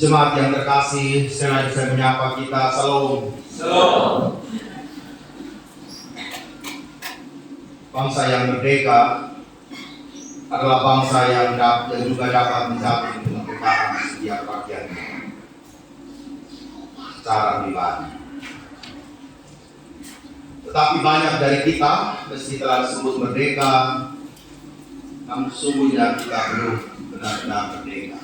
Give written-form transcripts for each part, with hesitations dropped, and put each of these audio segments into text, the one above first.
Jemaat yang terkasih, sekali lagi saya menyapa kita, salam. Salam. Bangsa yang merdeka adalah bangsa yang juga dapat menjamin kemerdekaan setiap rakyatnya secara pribadi. Tetapi banyak dari kita meski telah disebut merdeka, namun sesungguhnya kita belum benar-benar merdeka.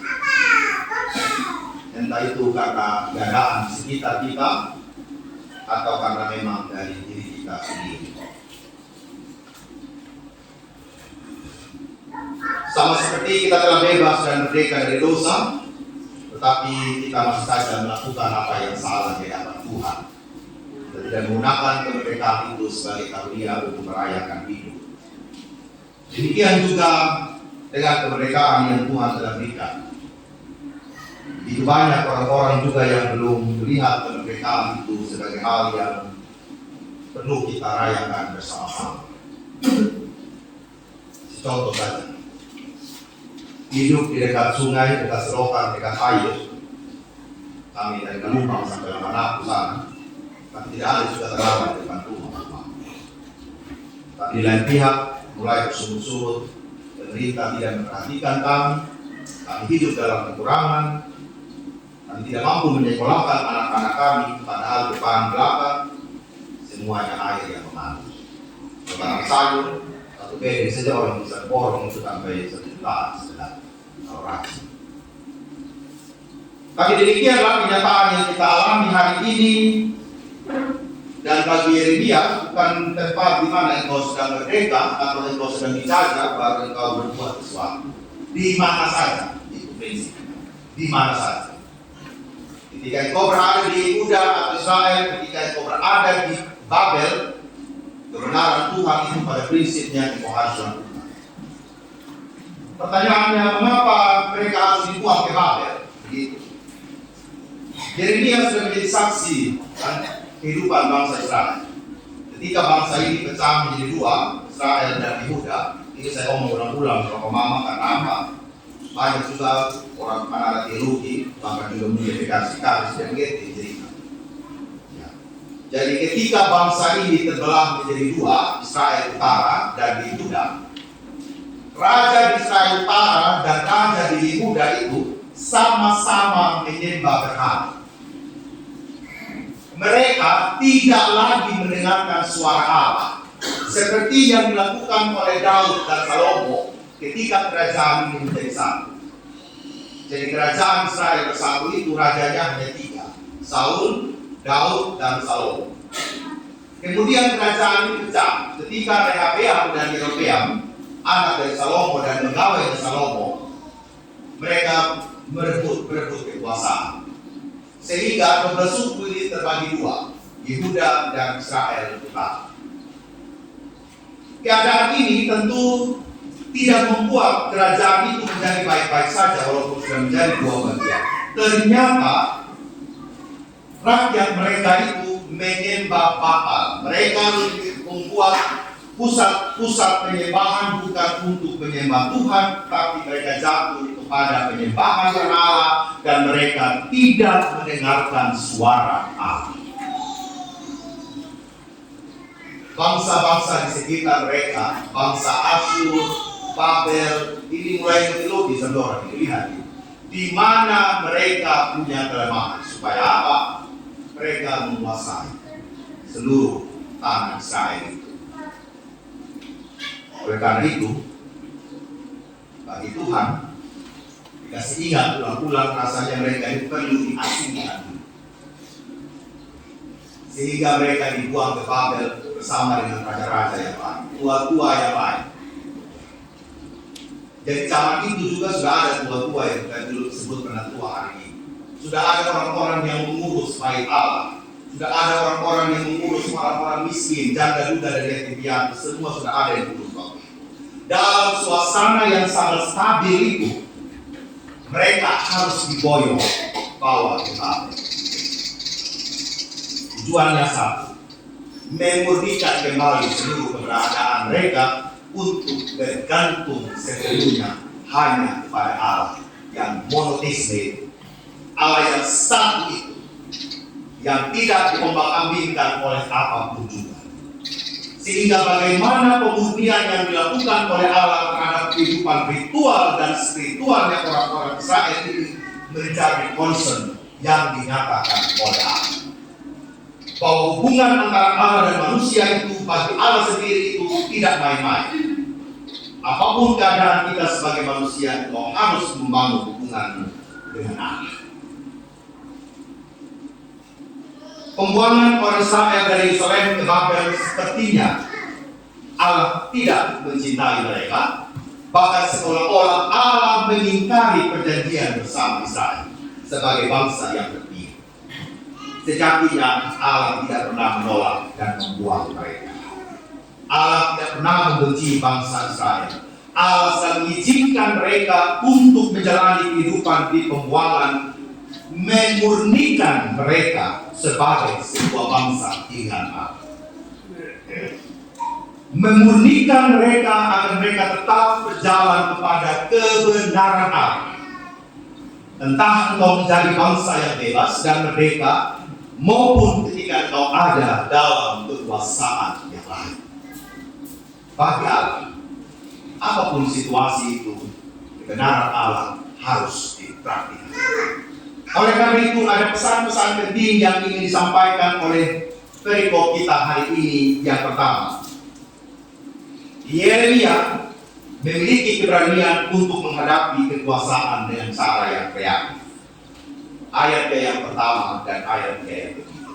Entah itu karena keadaan di sekitar kita atau karena memang dari diri kita sendiri. Sama seperti kita telah bebas dan merdeka dari dosa, tetapi kita masih saja melakukan apa yang salah di hadapan Tuhan. Kita tidak menggunakan kemerdekaan itu sebagai karunia untuk merayakan hidup. Demikian juga dengan kemerdekaan yang Tuhan telah berikan. Itu banyak orang-orang juga yang belum melihat kemerdekaan itu sebagai hal yang perlu kita rayakan bersama-sama. Contoh saja, hidup di dekat sungai, dekat selokan, dekat air. Kami dari Galumpang sampai Lamanapu sana, tapi tidak ada juga terlalu di depan rumah. Tapi di lain pihak mulai bersungut-sungut, pemerintah tidak memperhatikan kami hidup dalam kekurangan. Kami tidak mampu menyekolahkan anak-anak kami, padahal depan belakang semuanya air yang mengalir. Barang sayur, satu bedi saja orang bisa borong itu sampai 1 jutaan sebenarnya kalau rajin. Tapi demikianlah kenyataan yang kita alami hari ini. Dan bagi Yeremia bukan tempat di mana engkau sedang merdeka atau engkau sedang dijajah baru engkau berbuat sesuatu. Di mana saja, itu prinsip. Di mana saja. Ketika engkau berada di Yehuda atau Israel, ketika engkau berada di Babel, kebenaran Tuhan itu pada prinsipnya engkau harus lakukan. Pertanyaannya, mengapa mereka harus dibuang ke Babel? Begitu. Yeremia sudah menjadi saksi kehidupan bangsa Israel. Ketika bangsa ini pecah menjadi dua, Israel dan Yehuda, ini saya ngomong ulang-ulang beberapa mama karena apa? Banyak juga orang anak teologi, bahkan juga mengidentifikasi karis dan geti cerita. Ya. Jadi ketika bangsa ini terbelah menjadi dua, Israel Utara dan Yehuda, raja di Israel Utara dan raja di Yehuda itu sama-sama menyembah berhala. Mereka tidak lagi mendengarkan suara Allah seperti yang dilakukan oleh Daud dan Salomo ketika kerajaan ini menjadi satu. Jadi kerajaan Israel bersatu itu rajanya hanya 3, Saul, Daud, dan Salomo. Kemudian kerajaan ini pecah ketika Rehabeam dan Yerobeam, anak dari Salomo dan pegawai dari Salomo, mereka merebut kekuasaan. Sehingga 12 suku ini terbagi 2, Yehuda dan Israel Utara. Keadaan ini tentu tidak membuat kerajaan itu menjadi baik-baik saja walaupun sudah menjadi 2 bagian. Ternyata rakyat mereka itu menyembah Baal. Mereka membuat pusat penyembahan bukan untuk menyembah Tuhan, tapi mereka jatuh kepada penyembahan berhala dan mereka tidak mendengarkan suara Allah. Bangsa-bangsa di sekitar mereka, bangsa Asyur, Babel, ini mulai teologi saudara dilihat. Di mana mereka punya kelemahan supaya apa? Mereka menguasai seluruh tanah Israel itu. Oleh karena itu, bagi Tuhan dikasih ingat ulang-ulang rasanya mereka itu perlu diasingkan sehingga mereka dibuang ke Babel bersama dengan raja-raja yang lain, tua-tua yang lain. Jadi zaman itu juga sudah ada tua-tua yang kita dulu sebut penatua hari ini. Sudah ada orang-orang yang mengurus bait Allah. Sudah ada orang-orang yang mengurus orang-orang miskin, janda duda dan yatim piatu. Semua sudah ada yang mengurus waktu itu. Dalam suasana yang sangat stabil itu, mereka harus diboyong bawa ke Babel. Tujuannya satu, memurnikan kembali seluruh keberadaan mereka untuk bergantung sepenuhnya hanya kepada Allah yang monoteisme, Allah yang satu itu, yang tidak diombang-ambingkan oleh apapun juga. Sehingga bagaimana pemurnian yang dilakukan oleh Allah terhadap kehidupan ritual dan spiritualnya orang-orang Israel ini menjadi concern yang dinyatakan oleh Allah. Bahwa hubungan antara Allah dan manusia itu bagi Allah sendiri itu tidak main-main. Apapun keadaan kita sebagai manusia, kita harus membangun hubungan dengan Allah. Pembuangan orang Israel dari Yerusalem ke Babel sepertinya Allah tidak mencintai mereka, bahkan seolah-olah Allah mengingkari perjanjian bersama Israel sebagai bangsa yang terpilih. Sejatinya Allah tidak pernah menolak dan membuang mereka. Allah tidak pernah membenci bangsa Israel. Allah sedang mengizinkan mereka untuk menjalani kehidupan di pembuangan, memurnikan mereka sebagai sebuah bangsa dengan Allah. Memurnikan mereka agar mereka tetap berjalan kepada kebenaran Allah. Entah engkau menjadi bangsa yang bebas dan merdeka, maupun ketika engkau ada dalam kekuasaan yang lain. Bagi Allah, apapun situasi itu, kebenaran Allah harus dipraktikkan. Oleh karena itu ada pesan-pesan penting yang ingin disampaikan oleh perikop kita hari ini. Yang pertama, Yeremia memiliki keberanian untuk menghadapi kekuasaan dengan cara yang kreatif. Ayat yang pertama dan ayat yang ketiga.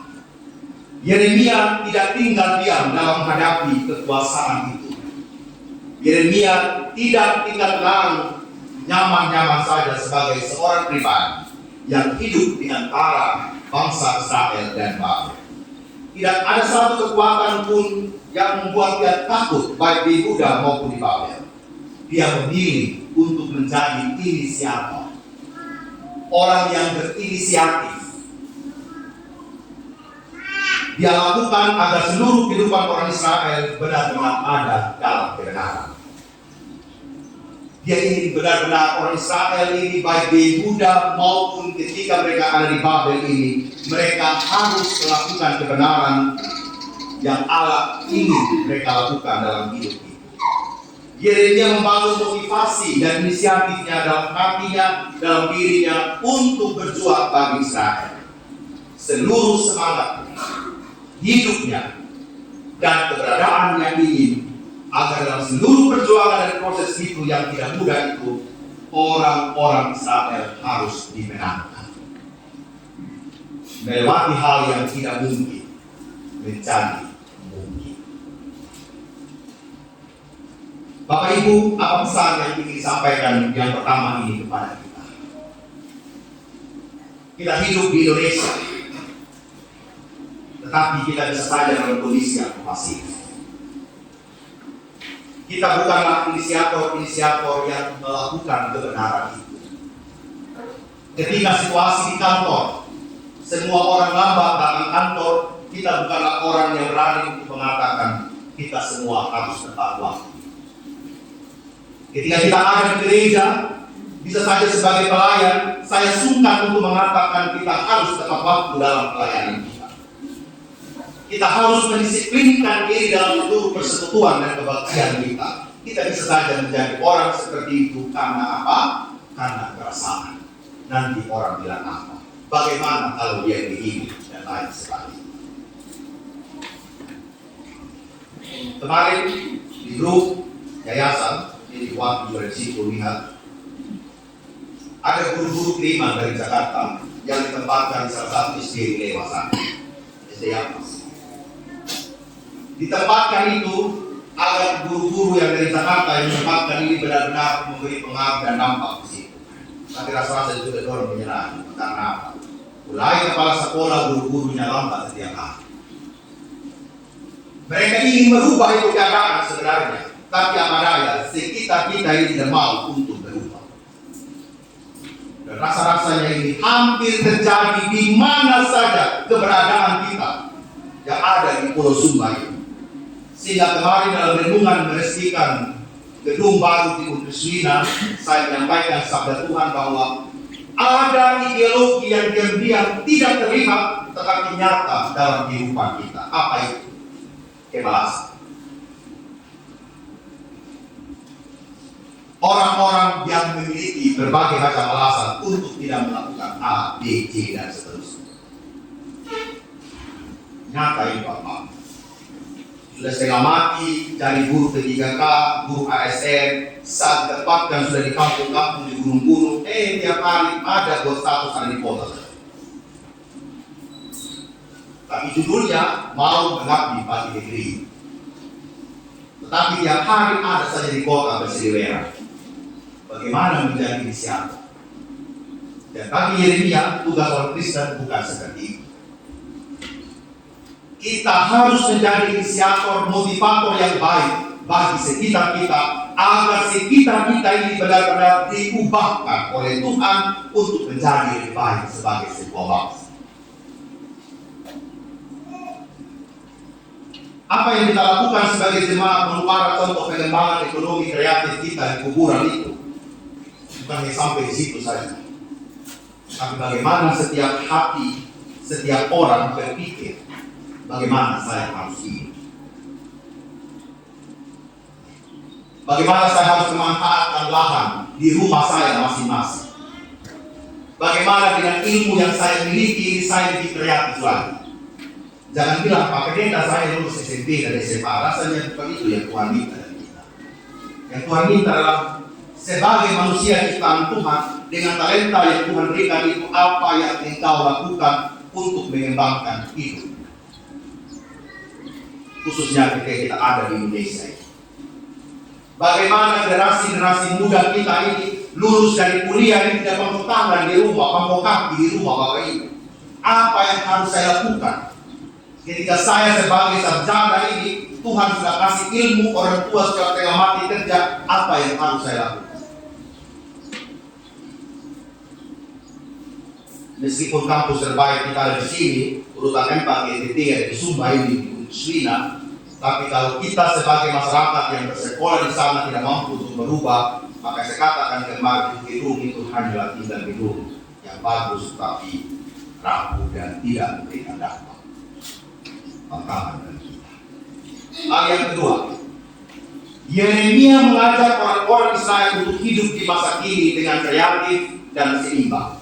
Yeremia tidak tinggal diam dalam menghadapi kekuasaan itu. Yeremia tidak tinggal tenang, nyaman-nyaman saja sebagai seorang pribadi yang hidup di antara bangsa Israel dan Babel. Tidak ada satu kekuatan pun yang membuat dia takut, baik di Yehuda maupun di Babel. Dia memilih untuk menjadi inisiator, orang yang berinisiatif. Dia lakukan agar seluruh kehidupan orang Israel benar-benar ada dalam kebenaran. Dia ingin benar-benar orang Israel ini, baik di Yehuda maupun ketika mereka ada di Babel ini, mereka harus melakukan kebenaran yang Allah ingin mereka lakukan dalam hidup ini. Yeremia membangun motivasi dan inisiatifnya dalam hatinya, dalam dirinya untuk berjuang bagi Israel. Seluruh semangat hidupnya dan keberadaannya ingin agar dalam seluruh perjuangan dan proses itu yang tidak mudah itu, orang-orang Israel harus dimenangkan. Melewati hal yang tidak mungkin menjadi mungkin. Bapak Ibu, apa pesan yang ingin disampaikan yang pertama ini kepada kita? Kita hidup di Indonesia, tetapi kita bisa saja dalam kondisi yang pasif. Kita bukanlah inisiator-inisiator yang melakukan kebenaran itu. Ketika situasi di kantor, semua orang lambat datang kantor, kita bukanlah orang yang berani untuk mengatakan kita semua harus tepat waktu. Ketika kita ada di gereja, bisa saja sebagai pelayan, saya sungkan untuk mengatakan kita harus tepat waktu dalam pelayanan kita. Kita harus mendisiplinkan diri dalam seluruh persekutuan dan kebaktian kita. Kita bisa saja menjadi orang seperti itu karena apa? Karena perasaan. Nanti orang bilang apa? Bagaimana kalau dia begini dan lain sebagainya. Kemarin di grup yayasan ini waktu berisiko lihat ada guru-guru kelima dari Jakarta yang ditempatkan di salah satu SD di Lewasan, SD Yamas. Ditempatkan itu agar guru-guru yang dari Jakarta yang ditempatkan ini benar-benar memberi pengaruh dan dampak di situ. Tapi rasa-rasa juga dorong menyerah. Karena apa? Mulai kepala sekolah guru-gurunya lambat setiap hari. Mereka ingin merubah itu keadaan sebenarnya, tapi apa daya, kita ini tidak mau untuk berubah. Dan rasa-rasanya ini hampir terjadi di mana saja keberadaan kita yang ada di Pulau Sumba ini. Sehingga kemarin dalam renungan meresmikan gedung baru di Uniswina, saya menyampaikan sabda Tuhan bahwa Ada ideologi yang diam-diam tidak terlihat tetapi nyata dalam kehidupan kita. Apa itu? Kebalasan. Orang-orang yang memiliki berbagai macam alasan untuk tidak melakukan A, B, C, dan seterusnya. Nyata ini Bapak. Sudah setengah mati dari guru P3K, guru ASN, saat ditempatkan sudah di kampung-kampung, di gunung-gunung, tiap hari ada buat status ada di kota. Tapi judulnya mau mengabdi bagi negeri. Tetapi tiap hari ada saja di kota berseliweran. Bagaimana menjadi inisiator? Dan bagi Yeremia, tugas orang Kristen bukan seperti itu. Kita harus menjadi inisiator, motivator yang baik bagi sekitar kita, agar sekitar kita ini benar-benar diubahkan oleh Tuhan untuk menjadi lebih baik sebagai sebuah bangsa. Apa yang kita lakukan sebagai jemaat merupakan contoh pengembangan ekonomi kreatif kita di kuburan itu. Bukan hanya sampai di situ saja. Tapi bagaimana setiap hati, setiap orang berpikir, bagaimana saya harus hidup? Bagaimana saya harus memanfaatkan lahan di rumah saya masing-masing? Bagaimana dengan ilmu yang saya miliki, saya lebih kreatif lagi? Jangan bilang, Pak Pendeta saya lulus SMP dan SMA. Rasanya bukan itu yang Tuhan minta dari kita. Yang Tuhan minta adalah sebagai manusia ciptaan Tuhan, dengan talenta yang Tuhan berikan itu, apa yang engkau lakukan untuk mengembangkan hidup. Khususnya ketika kita ada di Indonesia. Bagaimana generasi-generasi muda kita ini lulus dari kuliah ini tidak panggung tangan di rumah, panggung kaki di rumah Bapak Ibu. Apa yang harus saya lakukan? Ketika saya sebagai sarjana ini, Tuhan sudah kasih ilmu, orang tua sudah tengah mati kerja, apa yang harus saya lakukan? Meskipun kampus terbaik kita ada di sini, urutan 4 GTT ada di Sumba ini, di Swina, tapi kalau kita sebagai masyarakat yang bersekolah di sana tidak mampu untuk berubah, maka saya katakan kemarin gedung itu hanyalah tinggal gedung yang bagus tapi rapuh dan tidak memberikan dampak. Tantangan dari kita. Hal yang kedua, Yeremia mengajak orang-orang Israel untuk hidup di masa kini dengan kreatif dan seimbang.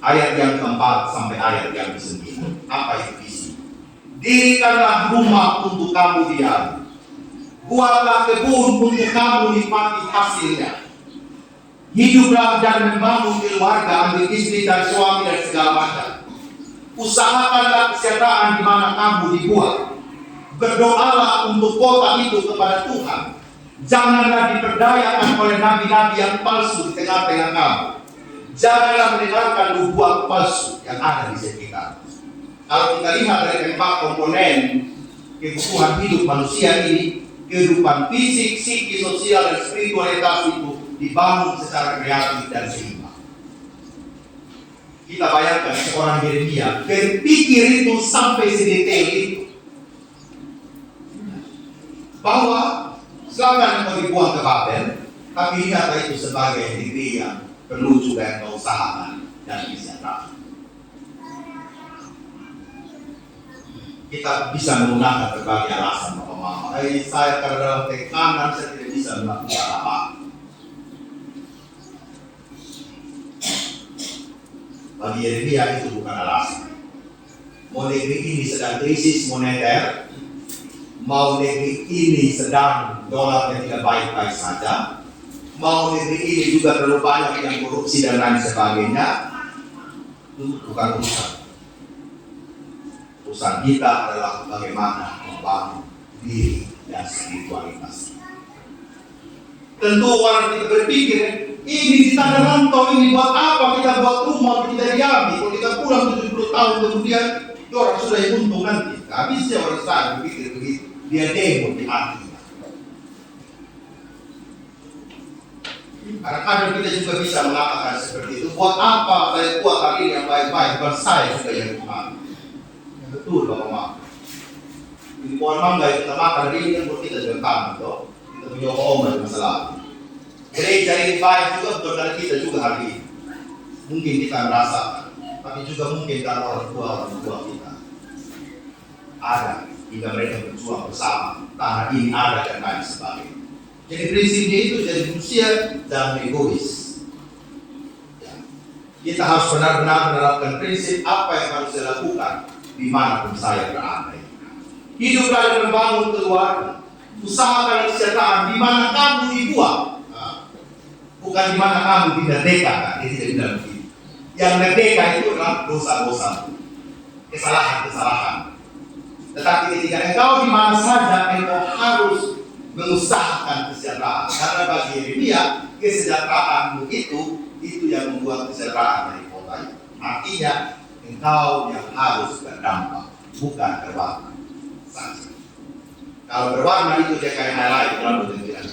Ayat yang keempat sampai ayat yang ke-9. Apa itu visi? Dirikanlah rumah untuk kamu diam. Buatlah kebun untuk kamu nikmati hasilnya. Hiduplah dan membangun keluarga, ambil istri dan suami dan segala macam. Usahakanlah kesejahteraan di mana kamu dibuat. Berdoalah untuk kota itu kepada Tuhan. Janganlah diperdayakan oleh nabi-nabi yang palsu di tengah-tengah kamu. Janganlah mendengarkan nubuat palsu yang ada di sekitar. Kalau kita lihat dari 4 komponen kebutuhan hidup manusia ini, kehidupan fisik, psikis, sosial, dan spiritualitas itu dibangun secara kreatif dan seimbang. Kita bayangkan seorang Yeremia berpikir itu sampai sedetail itu, bahwa silakan mau dibuang ke Babel, tapi lihatlah itu sebagai negeri yang perlu juga yang keusahaan dan kesejahteraan. Kita bisa menggunakan berbagai alasan Bapak Mama. Saya karena dalam tekanan saya tidak bisa melakukan apa. Bagi Yeremia itu bukan alasan. Mau negeri ini sedang krisis moneter, mau negeri ini sedang dolarnya tidak baik-baik saja, mau negeri ini juga terlalu banyak yang korupsi dan lain sebagainya, itu bukan urusan. Urusan kita adalah bagaimana membangun diri dan spiritualitas. Tentu orang kita berpikir, ini di tanah rantau ini buat apa kita buat rumah kita diambil? Kalau kita pulang 70 tahun kemudian, orang sudah yang untung nanti. Habisnya orang saya berpikir begitu, dia demo di hatinya. Kadang-kadang kita juga bisa mengatakan seperti itu. Buat apa saya buat hari ini yang baik-baik? Bukan saya juga yang Tuhan. Betul Bapak Mak. Di pohon mangga yang kita makan hari ini kan buat kita juga kami toh. Kita punya omongan masalah. Gereja ini baik juga untuk kita juga hari ini. Mungkin kita merasakan, tapi juga mungkin karena orang tua kita ada hingga mereka berjuang bersama karena ini ada dan lain sebagainya. Jadi prinsipnya itu jadi manusia jangan egois. Ya. Kita harus benar-benar menerapkan prinsip apa yang harus saya lakukan dimanapun saya berada. Hidup dan membangun keluarga, usahakan kesejahteraan di mana kamu dibuat, bukan di mana kamu merdeka. Ini tidak benar begitu. Yang merdeka itu adalah dosa-dosa, kesalahan-kesalahan. Tetapi ketika engkau di mana saja, engkau harus mengusahakan kesejahteraan. Karena bagi Yeremia, kesejahteraanmu itu yang membuat kesejahteraan dari kota itu. Artinya, engkau yang harus berdampak, bukan berwarna saja. Kalau berwarna itu dia kayak highlight, kalau tidak.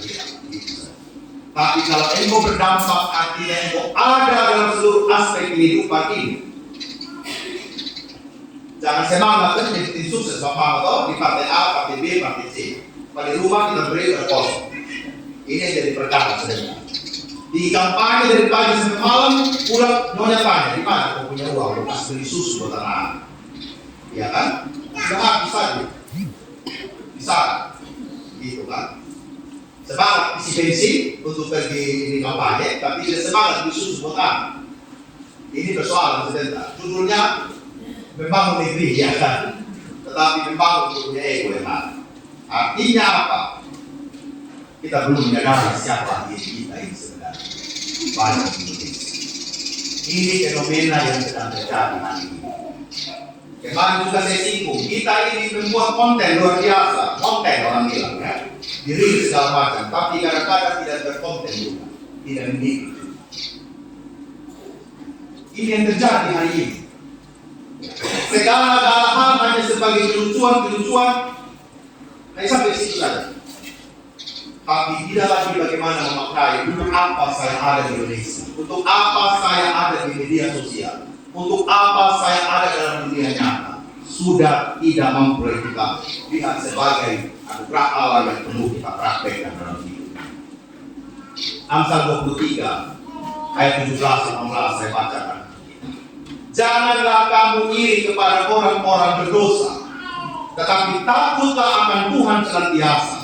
Tapi kalau engkau berdampak, artinya engkau ada dalam seluruh aspek kehidupan ini. Jangan semangat kan jadi tim sukses Bapak atau di partai A, partai B, partai C. Pada rumah kita beri berkosong. Ini yang jadi perkara sebenarnya. Di kampanye dari pagi sampai malam, pulang nyonya tanya, di mana kau punya uang? Bekas beli susu buat anak. Iya kan? Sudah habis saja. Bisa, gitu kan? Semangat isi bensin untuk pergi di kampanye, tapi tidak semangat beli susu buat anak. Ini persoalan sebentar. Judulnya membangun negeri, ya kan? Tetapi membangun untuk punya ego yang ada. Artinya apa? Kita belum menyadari siapa diri kita ini sebenarnya. Banyak di Indonesia. Ini fenomena yang sedang terjadi hari ini. Kemarin juga saya singgung, kita ini membuat konten luar biasa. Konten orang bilang kan, diri segala macam. Tapi kadang-kadang tidak berkonten juga, tidak mendidik. Ini yang terjadi hari ini. Segala hal hanya sebagai kelucuan. Nah, sampai situ saja. Tapi tidak lagi bagaimana memakai untuk apa saya ada di Indonesia, untuk apa saya ada di media sosial, untuk apa saya ada dalam dunia nyata. Sudah tidak mampu kita lihat sebagai anugerah Allah yang penuh kita praktekkan dalam hidup. Amsal 23 ayat 17-18 saya bacakan. Janganlah kamu iri kepada orang-orang berdosa, tetapi takutlah akan Tuhan senantiasa,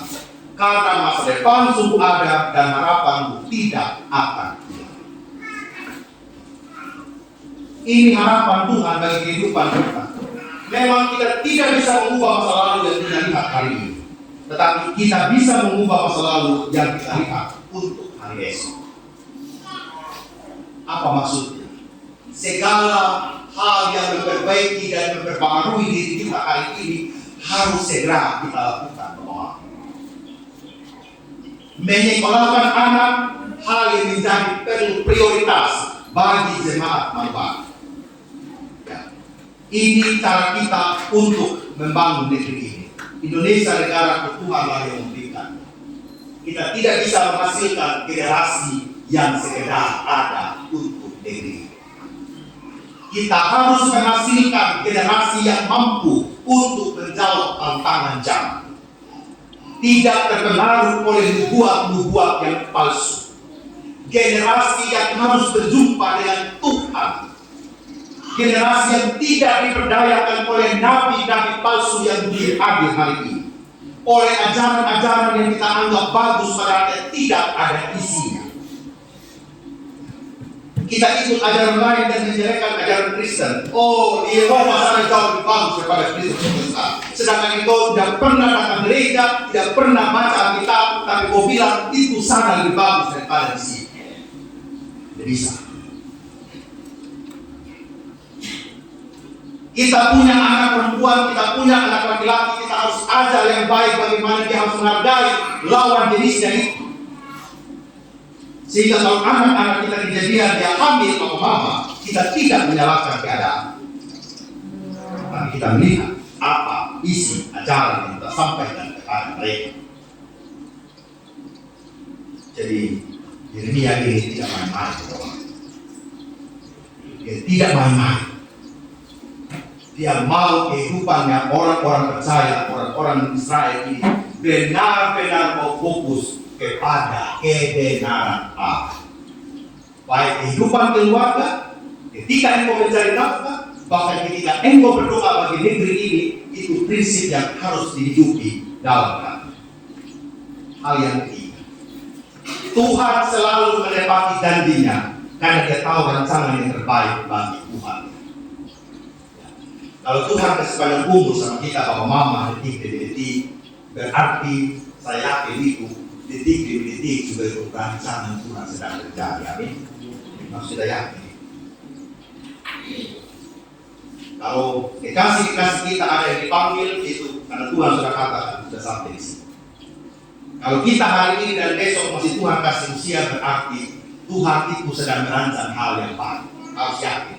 karena masa depan sungguh ada dan harapanmu tidak akan hilang. Ini harapan Tuhan bagi kehidupan kita. Memang kita tidak bisa mengubah masa lalu yang kita lihat hari ini, tetapi kita bisa mengubah masa lalu yang kita lihat untuk hari esok. Apa maksudnya? Segala hal yang memperbaiki dan memperbaharui diri kita hari ini harus segera kita lakukan. Menyekolahkan anak hal yang menjadi prioritas bagi jemaat manfaat. Ya. Ini cara kita untuk membangun negeri ini. Indonesia negara Tuhan lah yang memberikan. Kita tidak bisa menghasilkan generasi yang sekedar ada untuk negeri. Kita harus menghasilkan generasi yang mampu untuk menjawab tantangan zaman. Tidak terpengaruh oleh nubuat-nubuat yang palsu. Generasi yang harus berjumpa dengan Tuhan. Generasi yang tidak diperdayakan oleh nabi-nabi palsu yang hadir hari ini. Oleh ajaran-ajaran yang kita anggap bagus padahal tidak ada isinya. Kita ikut ajaran lain dan menjelekkan ajaran Kristen. Oh, di Roma sana jauh lebih bagus daripada Kristen besar. Sedangkan itu tidak pernah datang gereja, tidak pernah baca Alkitab, tapi kau bilang itu sana lebih bagus daripada di sini. Tidak bisa. Kita punya anak perempuan, kita punya anak laki-laki, kita harus ajar yang baik bagaimana dia harus menghargai lawan jenisnya itu. Sehingga kalau anak-anak kita kejadian dia hamil sama mama, kita tidak menyalahkan keadaan. Tapi kita melihat apa isi ajaran yang kita sampaikan kepada mereka. Jadi Yeremia ini tidak main-main. Dia tidak main-main. Dia mau kehidupannya orang-orang percaya, orang-orang Israel ini benar-benar mau fokus kepada kebenaran Allah. Baik kehidupan keluarga, ketika engkau mencari nafkah, bahkan ketika engkau berdoa bagi negeri ini, itu prinsip yang harus dihidupi dalam hati. Hal yang ketiga, Tuhan selalu menepati janjinya karena Dia tahu rancangan yang terbaik bagi Tuhan. Kalau Tuhan kasih panjang umur sama kita, Bapak Mama, detik demi detik, berarti saya yakin itu detik demi detik juga itu rancangan Tuhan sedang terjadi. Amin. Maksudnya yakin. Kalau kekasih kita ada yang dipanggil, itu karena Tuhan sudah katakan sudah sampai di sini. Kalau kita hari ini dan besok masih Tuhan kasih usia, berarti Tuhan itu sedang merancang hal yang baik. Harus yakin.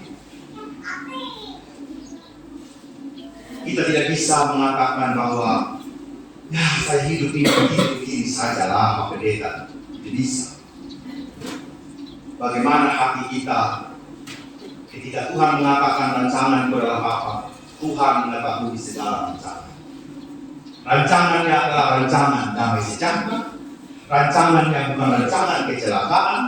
Kita tidak bisa mengatakan bahwa ya saya hidup ini begini saja lah, Pak Pendeta. Tidak bisa. Bagaimana hati kita ketika Tuhan mengatakan rancangan itu adalah apa? Tuhan mengetahui segala rancangan. Rancangannya adalah rancangan damai sejahtera, rancangannya bukan rancangan kecelakaan,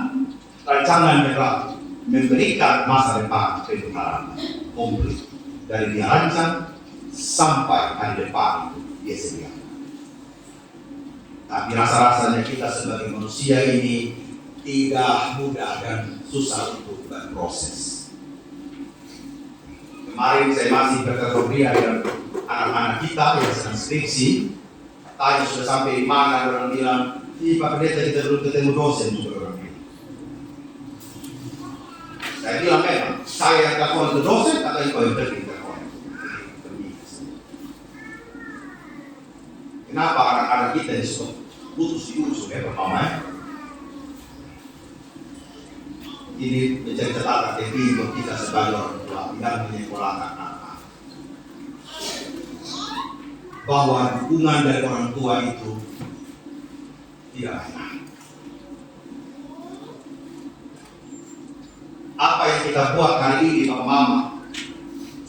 rancangannya adalah memberikan masa depan penuh harapan komplit dari Dia rancang sampai hari depan itu Dia sediakan. Tapi rasa-rasanya kita sebagai manusia ini tidak mudah dan susah untuk berproses. Kemarin saya masih berkoordinasi dengan anak-anak kita yang sedang skripsi, tanya sudah sampai di mana, orang bilang, Pak Pendeta kita belum ketemu dosen juga orang bilang. Saya bilang memang, saya yang telepon ke dosen atau engkau yang telepon. Kenapa anak-anak kita disuruh putus di ujung ya pertama? Ini menjadi catatan penting untuk kita sebagai orang tua yang menyekolahkan anak. Bahwa dukungan dari orang tua itu tidak banyak. Apa yang kita buat hari ini, Bapak Mama,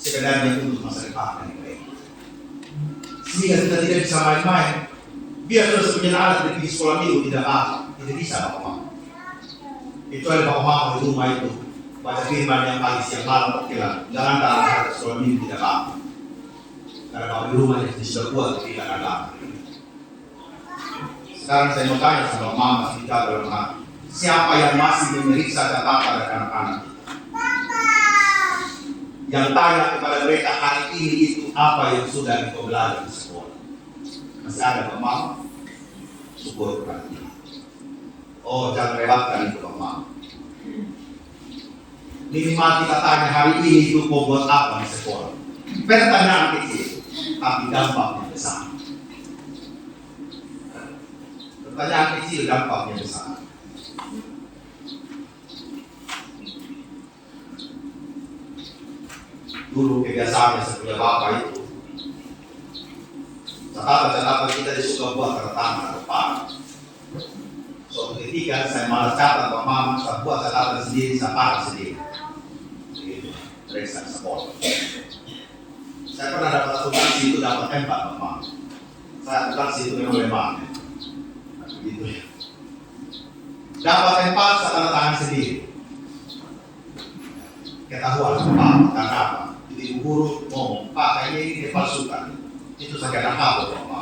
sebenarnya untuk masa depan yang baik. Sehingga kita tidak bisa main-main. Biar sudah sebagian anak di sekolah minggu tidak bisa, Bapak Mama. Itu ada Bapak Mama di rumah itu baca firman yang pagi siang malam terkira. Jangan dalam hari sekolah minggu tidak apa. Karena Bapak di rumah yang sudah buat tidak ada. Sekarang saya mau tanya sama Bapak Mama kita dalam hati, siapa yang masih memeriksa catatan dari anak-anak kita? Yang tanya kepada mereka hari ini itu apa yang sudah engkau belajar di sekolah? Masih ada Bapak Mama? Syukur berarti. Oh, jangan lewatkan itu Bapak Mama. Minimal kita tanya hari ini itu mau buat apa di sekolah? Pertanyaan kecil, tapi dampaknya besar. Pertanyaan kecil, dampaknya besar. Dulu kebiasaannya sepunya Bapak itu, catatan kita disuka buat tanda atau panah. Suatu ketika saya malas catat Bapak Mama, saya buat catatan sendiri, saya parah sendiri. Periksa sekolah. Saya pernah dapat asuransi itu dapat 4 Bapak Mama. Saya asuransi itu memang lemah. Begitu ya. Dapat 4, saya tanda tangan sendiri. Ketahuan Bapak, karena apa? Jadi guru ngomong, Pak kayaknya ini dipalsukan. Itu saya kena kabel Bapak Mama.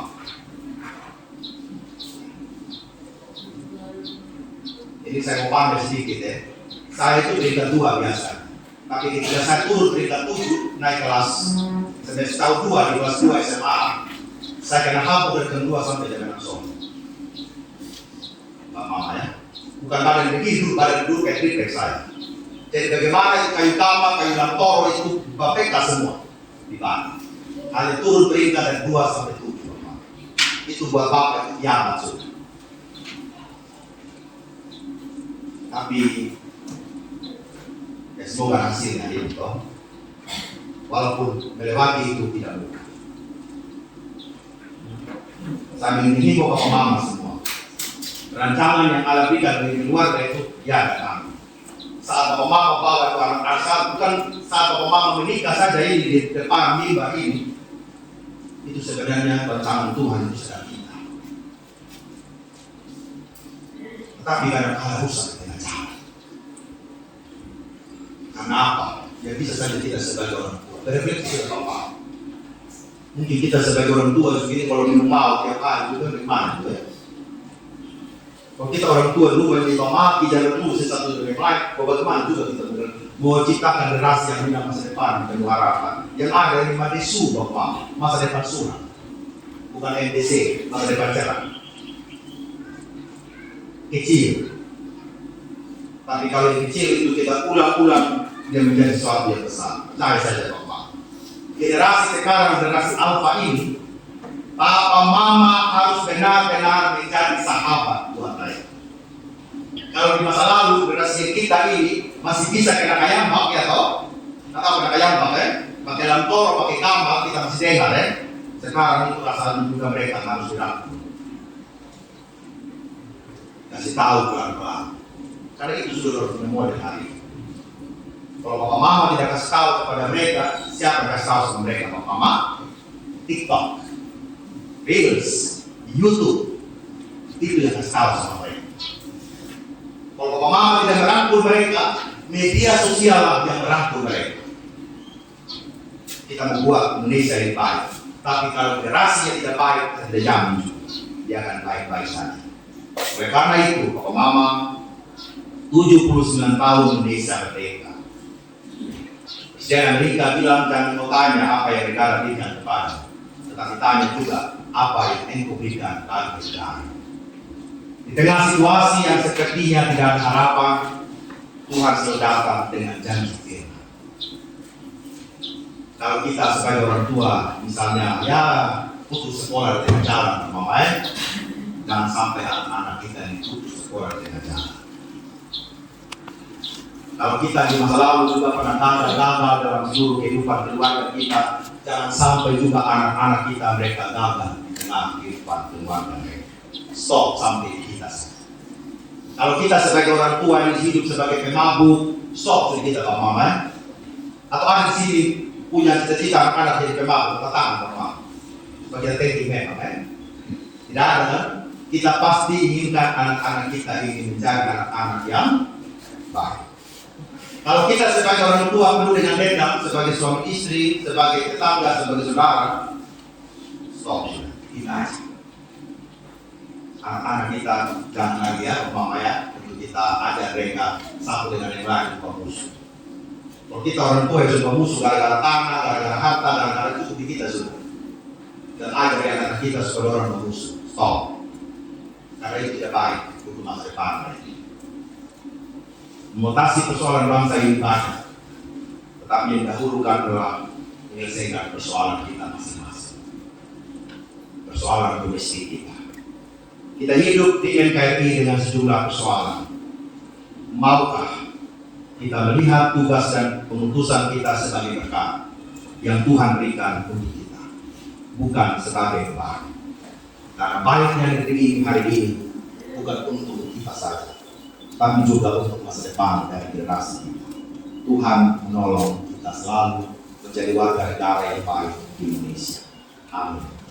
Ini saya mau pandai sedikit ya. Saya itu peringkat 2 biasa. Tapi ketika saya turun peringkat 7 naik kelas semester tahun 2 di kelas 2 SMA, saya kena hapus dari kelas 2 sampai jam 6 sore. Pak Mama ya. Bukan badan begitu, badan dulu kayak triplek saya. Jadi bagaimana itu kayu kama, kayu lantoro itu BPK semua di Bali. Hanya turun peringkat dari 2 sampai 7 Bapak. Itu buat Bapak yang maksudnya. Tapi ya semoga hasilnya itu, walaupun melewati itu tidak mudah. Sambil menghimbau Bapak Mama semua, rancangan yang Allah berikan dari keluarga itu ya datang. Saat Bapak Mama bawa itu anak saat bukan saat Bapak Mama menikah saja ini di depan mimbar ini, itu sebenarnya rancangan Tuhan itu sedang kita. Tetapi kadang-kadang rusak di tengah jalan. Karena apa? Ya bisa saja kita sebagai orang tua berefleksi apa? Mungkin kita sebagai orang tua begini kalau minum mau tiap hari juga gimana gitu ya. Kalau kita orang tua dulu menjadi mati jalan dulu sesuatu dengan lain, bagaimana juga kita mau ciptakan generasi yang punya masa depan dan harapan. Yang ada di Madesu Bapak, masa depan surat, bukan MDC, masa depan cerah. Kecil. Tapi kalau yang kecil itu kita ulang-ulang dia menjadi sesuatu yang besar. Percaya saja Bapak. Generasi sekarang, generasi alfa ini, papa mama harus benar-benar menjadi sahabat buat mereka. Kalau di masa lalu generasi kita ini masih bisa kena kayambak ya toh? Atau kena kayambak ya? Pakai lantoro, pakai kambak kita masih dengar ya. Sekarang itu rasa juga mereka harus dirangkul. Kasih tahu pelan-pelan. Karena itu sudah memulai hari ini. Kalau papa mama tidak kasih tahu kepada mereka, siapa yang kasih tahu sama mereka? Papa mama, TikTok, Reels, YouTube, itu yang kasih tahu sama mereka. Kalau papa mama tidak merangkul mereka, media sosial lah yang merangkul mereka. Kita membuat Indonesia yang baik. Tapi kalau generasi yang tidak baik, kita tidak jamin dia akan baik-baik saja. Oleh karena itu, papa mama 79 tahun Indonesia merdeka. Presiden Amerika bilang jangan kau tanya apa yang negara berikan kepada, tetapi tanya juga apa yang engkau berikan bagi negara. Di tengah situasi yang sepertinya tidak ada harapan, Tuhan selalu datang dengan janji firman. Kalau kita sebagai orang tua, misalnya ya putus sekolah dengan jalan, mama jangan sampai anak-anak kita ini putus sekolah dengan jalan. Kalau kita di masa lalu juga pernah gagal dalam seluruh kehidupan keluarga kita, jangan sampai juga anak-anak kita mereka gagal di tengah kehidupan keluarga mereka. Stop sampai di kita. Kalau kita sebagai orang tua yang hidup sebagai pemabuk, stop dari kita Pak Mama. Atau ada di sini punya cita-cita anak-anak jadi pemabuk, katakan Pak Mama. Bagian thinking memang kan? Tidak ada kan? Kita pasti inginkan anak-anak kita ingin menjadi anak-anak yang baik. Kalau kita sebagai orang tua penuh dengan dendam, sebagai suami istri, sebagai tetangga, sebagai saudara, stop sudah, kita anak-anak kita jangan lagi ya, mama ya, untuk kita ajar mereka satu dengan yang lain musuh. Kalau kita orang tua yang sudah musuh gara-gara tanah, gara-gara harta, gara-gara itu di kita sudah. Dan ajar anak kita sebagai orang musuh, stop. Karena itu tidak baik untuk masa depan mereka. Memutasi persoalan bangsa ini banyak, tetapi yang dahulukan adalah menyelesaikan persoalan kita masing-masing, persoalan domestik kita. Kita hidup di NKRI dengan sejumlah persoalan. Maukah kita melihat tugas dan pemutusan kita sebagai berkat yang Tuhan berikan untuk kita, bukan sebagai beban? Karena baiknya negeri ini hari ini bukan untuk kita saja, tapi juga untuk masa depan dari generasi kita. Tuhan menolong kita selalu menjadi warga negara yang baik di Indonesia. Amin.